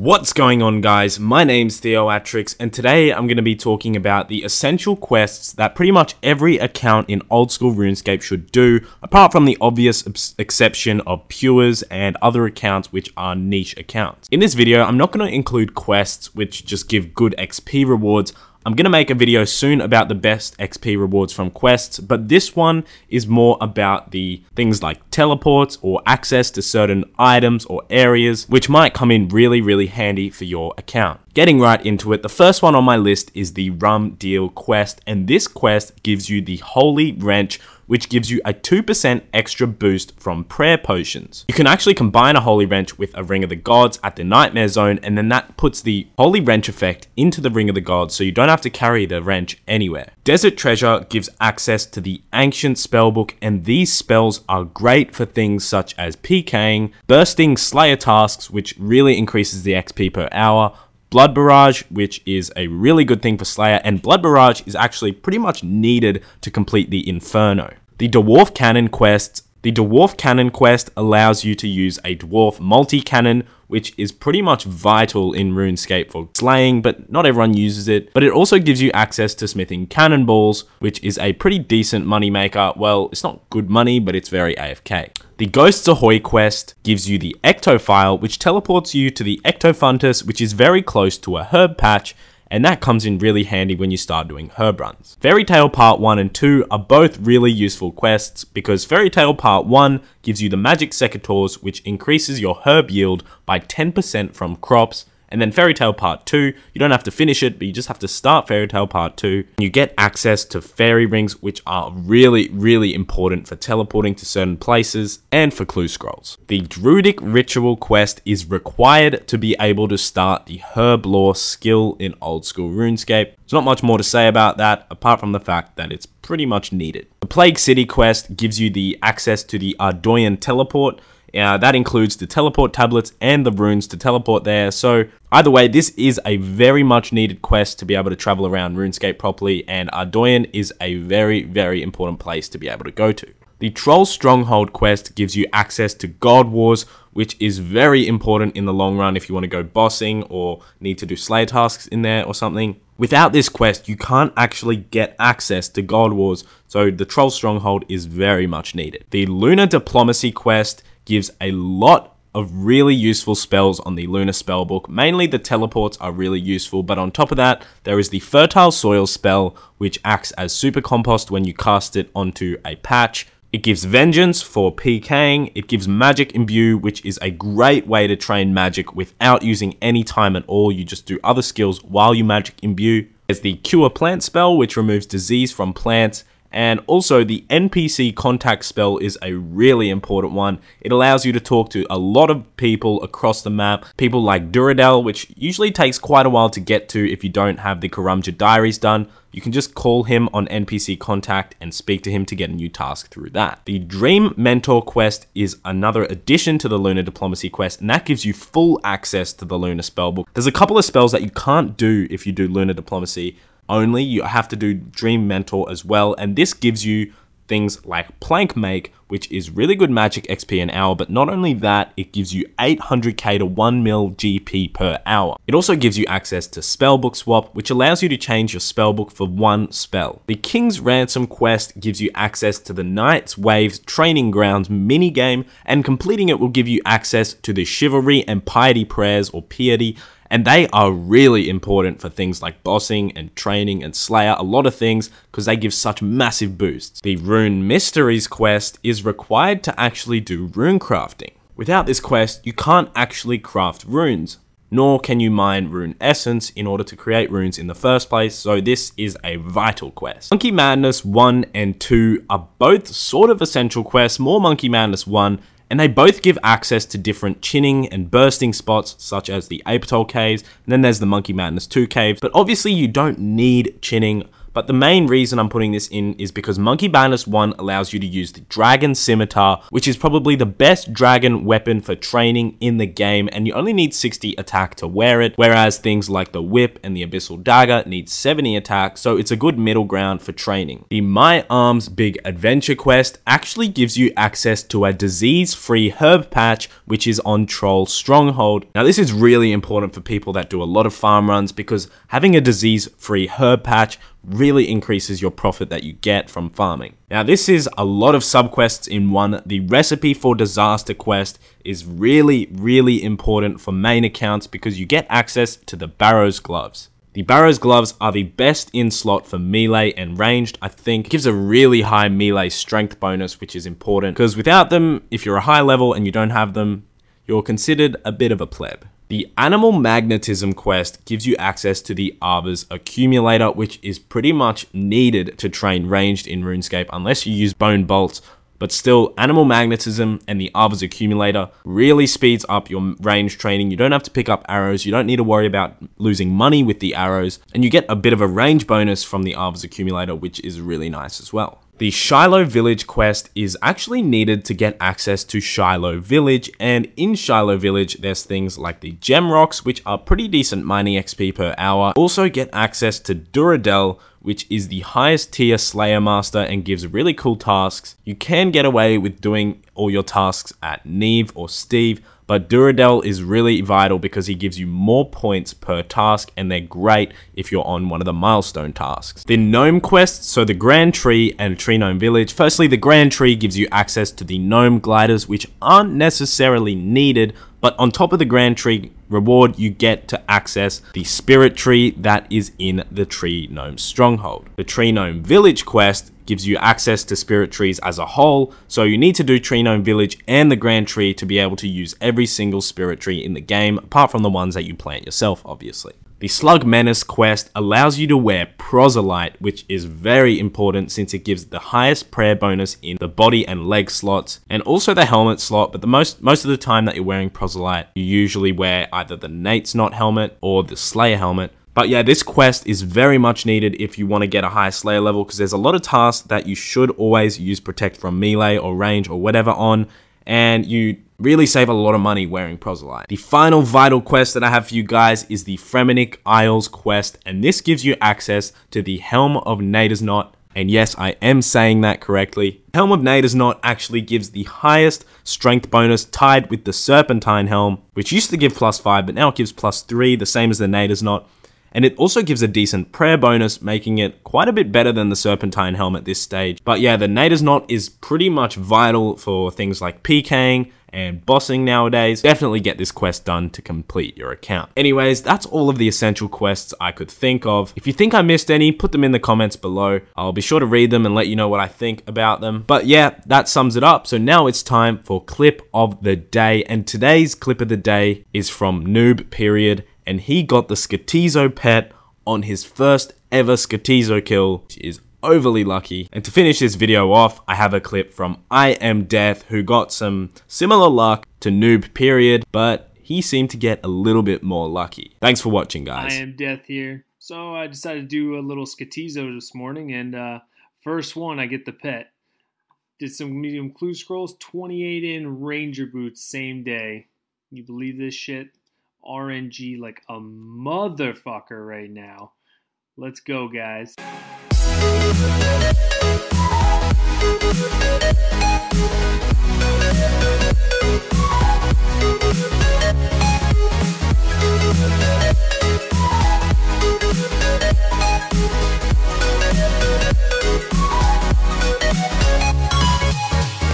What's going on, guys? My name's Theoatrix, and today I'm going to be talking about the essential quests that pretty much every account in old school RuneScape should do, apart from the obvious exception of Pures and other accounts which are niche accounts. In this video, I'm not going to include quests which just give good XP rewards. I'm going to make a video soon about the best XP rewards from quests, but this one is more about the things like teleports or access to certain items or areas, which might come in really handy for your account. Getting right into it, the first one on my list is the Rum Deal quest, and this quest gives you the Holy Wrench, which gives you a 2% extra boost from prayer potions. You can actually combine a Holy Wrench with a Ring of the Gods at the Nightmare Zone, and then that puts the Holy Wrench effect into the Ring of the Gods, so you don't have to carry the wrench anywhere. Desert Treasure gives access to the Ancient Spellbook, and these spells are great for things such as PKing, bursting Slayer tasks, which really increases the XP per hour, Blood Barrage, which is a really good thing for Slayer, and Blood Barrage is actually pretty much needed to complete the Inferno. The Dwarf Cannon quest. The Dwarf Cannon quest allows you to use a Dwarf multi-cannon, which is pretty much vital in RuneScape for slaying, but not everyone uses it. But it also gives you access to smithing cannonballs, which is a pretty decent money maker. Well, it's not good money, but it's very AFK. The Ghosts Ahoy quest gives you the Ectophile, which teleports you to the Ectofuntus, which is very close to a herb patch, and that comes in really handy when you start doing herb runs. Fairytale Part 1 and 2 are both really useful quests because Fairytale Part 1 gives you the Magic Secateurs, which increases your herb yield by 10% from crops, and then Fairytale Part 2, you don't have to finish it, but you just have to start Fairytale Part 2. And you get access to fairy rings, which are really important for teleporting to certain places and for clue scrolls. The Druidic Ritual quest is required to be able to start the herb lore skill in old school RuneScape. There's not much more to say about that, apart from the fact that it's pretty much needed. The Plague City quest gives you the access to the Ardoyan teleport. That includes the teleport tablets and the runes to teleport there. So either way, this is a very much needed quest to be able to travel around RuneScape properly, and Ardoyan is a very important place to be able to go to. The Troll Stronghold quest gives you access to God Wars, which is very important in the long run if you want to go bossing or need to do Slayer tasks in there or something. Without this quest, you can't actually get access to God Wars, so the Troll Stronghold is very much needed. The Lunar Diplomacy quest gives a lot of really useful spells on the Lunar Spellbook. Mainly the teleports are really useful, but on top of that, there is the Fertile Soil spell, which acts as super compost when you cast it onto a patch. It gives Vengeance for PKing, it gives Magic Imbue, which is a great way to train magic without using any time at all. You just do other skills while you Magic Imbue. There's the Cure Plant spell, which removes disease from plants. And also the NPC contact spell is a really important one. It allows you to talk to a lot of people across the map. People like Duradel, which usually takes quite a while to get to if you don't have the Karamja diaries done. You can just call him on NPC contact and speak to him to get a new task through that. The Dream Mentor quest is another addition to the Lunar Diplomacy quest, and that gives you full access to the Lunar Spellbook. There's a couple of spells that you can't do if you do Lunar Diplomacy only. You have to do Dream Mentor as well, and this gives you things like Plank Make, which is really good magic XP an hour, but not only that, it gives you 800k to 1 mil GP per hour. It also gives you access to Spellbook Swap, which allows you to change your spellbook for one spell. The King's Ransom quest gives you access to the Knight's Waves Training Grounds minigame, and completing it will give you access to the Chivalry and Piety Prayers, or Piety, and they are really important for things like bossing and training and Slayer, a lot of things, because they give such massive boosts. The Rune Mysteries quest is required to actually do rune crafting. Without this quest, you can't actually craft runes, nor can you mine rune essence in order to create runes in the first place, so this is a vital quest. Monkey Madness 1 and 2 are both sort of essential quests, more Monkey Madness 1, and they both give access to different chinning and bursting spots, such as the Apatol caves, and then there's the Monkey Madness 2 cave. But obviously you don't need chinning, but the main reason I'm putting this in is because Monkey Madness 1 allows you to use the Dragon Scimitar, which is probably the best dragon weapon for training in the game, and you only need 60 attack to wear it, whereas things like the Whip and the Abyssal Dagger need 70 attack, so it's a good middle ground for training. The My Arms Big Adventure quest actually gives you access to a disease-free herb patch, which is on Troll Stronghold. Now this is really important for people that do a lot of farm runs, because having a disease-free herb patch really increases your profit that you get from farming. Now this is a lot of subquests in one. The Recipe for Disaster quest is really important for main accounts because you get access to the Barrow's Gloves. The Barrow's Gloves are the best in slot for melee and ranged. I think it gives a really high melee strength bonus, which is important because without them, if you're a high level and you don't have them, you're considered a bit of a pleb. The Animal Magnetism quest gives you access to the Arbor's Accumulator, which is pretty much needed to train ranged in RuneScape unless you use Bone Bolts. But still, Animal Magnetism and the Arbor's Accumulator really speeds up your range training. You don't have to pick up arrows, you don't need to worry about losing money with the arrows, and you get a bit of a range bonus from the Arbor's Accumulator, which is really nice as well. The Shilo Village quest is actually needed to get access to Shilo Village, and in Shilo Village there's things like the Gem Rocks, which are pretty decent mining XP per hour. Also get access to Duradel, which is the highest tier Slayer Master and gives really cool tasks. You can get away with doing all your tasks at Neve or Steve, but Duradel is really vital because he gives you more points per task, and they're great if you're on one of the milestone tasks. The Gnome Quests, so the Grand Tree and Tree Gnome Village. Firstly, the Grand Tree gives you access to the Gnome Gliders, which aren't necessarily needed, but on top of the Grand Tree reward, you get to access the Spirit Tree that is in the Tree Gnome Stronghold. The Tree Gnome Village quest gives you access to Spirit Trees as a whole, so you need to do Tree Gnome Village and the Grand Tree to be able to use every single Spirit Tree in the game, apart from the ones that you plant yourself, obviously. The Slug Menace quest allows you to wear Proselyte, which is very important since it gives the highest prayer bonus in the body and leg slots, and also the helmet slot, but most of the time that you're wearing Proselyte, you usually wear either the Nate's Knot helmet or the Slayer helmet. But yeah, this quest is very much needed if you want to get a high Slayer level, because there's a lot of tasks that you should always use Protect from melee or range or whatever on, and you really save a lot of money wearing Proselyte. The final vital quest that I have for you guys is the Fremennik Isles quest, and this gives you access to the Helm of Nader's Knot. And yes, I am saying that correctly. Helm of Nader's Knot actually gives the highest strength bonus tied with the Serpentine Helm, which used to give +5, but now it gives +3, the same as the Nader's Knot. And it also gives a decent prayer bonus, making it quite a bit better than the Serpentine Helm at this stage. But yeah, the Nader's Knot is pretty much vital for things like PKing and bossing nowadays. Definitely get this quest done to complete your account. Anyways, that's all of the essential quests I could think of. If you think I missed any, put them in the comments below. I'll be sure to read them and let you know what I think about them. But yeah, that sums it up. So now it's time for clip of the day. And today's clip of the day is from Noob Period. And he got the Skatizo pet on his first ever Skatizo kill, which is overly lucky. And to finish this video off, I have a clip from I Am Death, who got some similar luck to Noob Period, but he seemed to get a little bit more lucky. Thanks for watching, guys. I Am Death here. So I decided to do a little Skatizo this morning, and first one, I get the pet. Did some medium clue scrolls, 28 in Ranger boots, same day. You believe this shit? RNG like a motherfucker right now. Let's go, guys.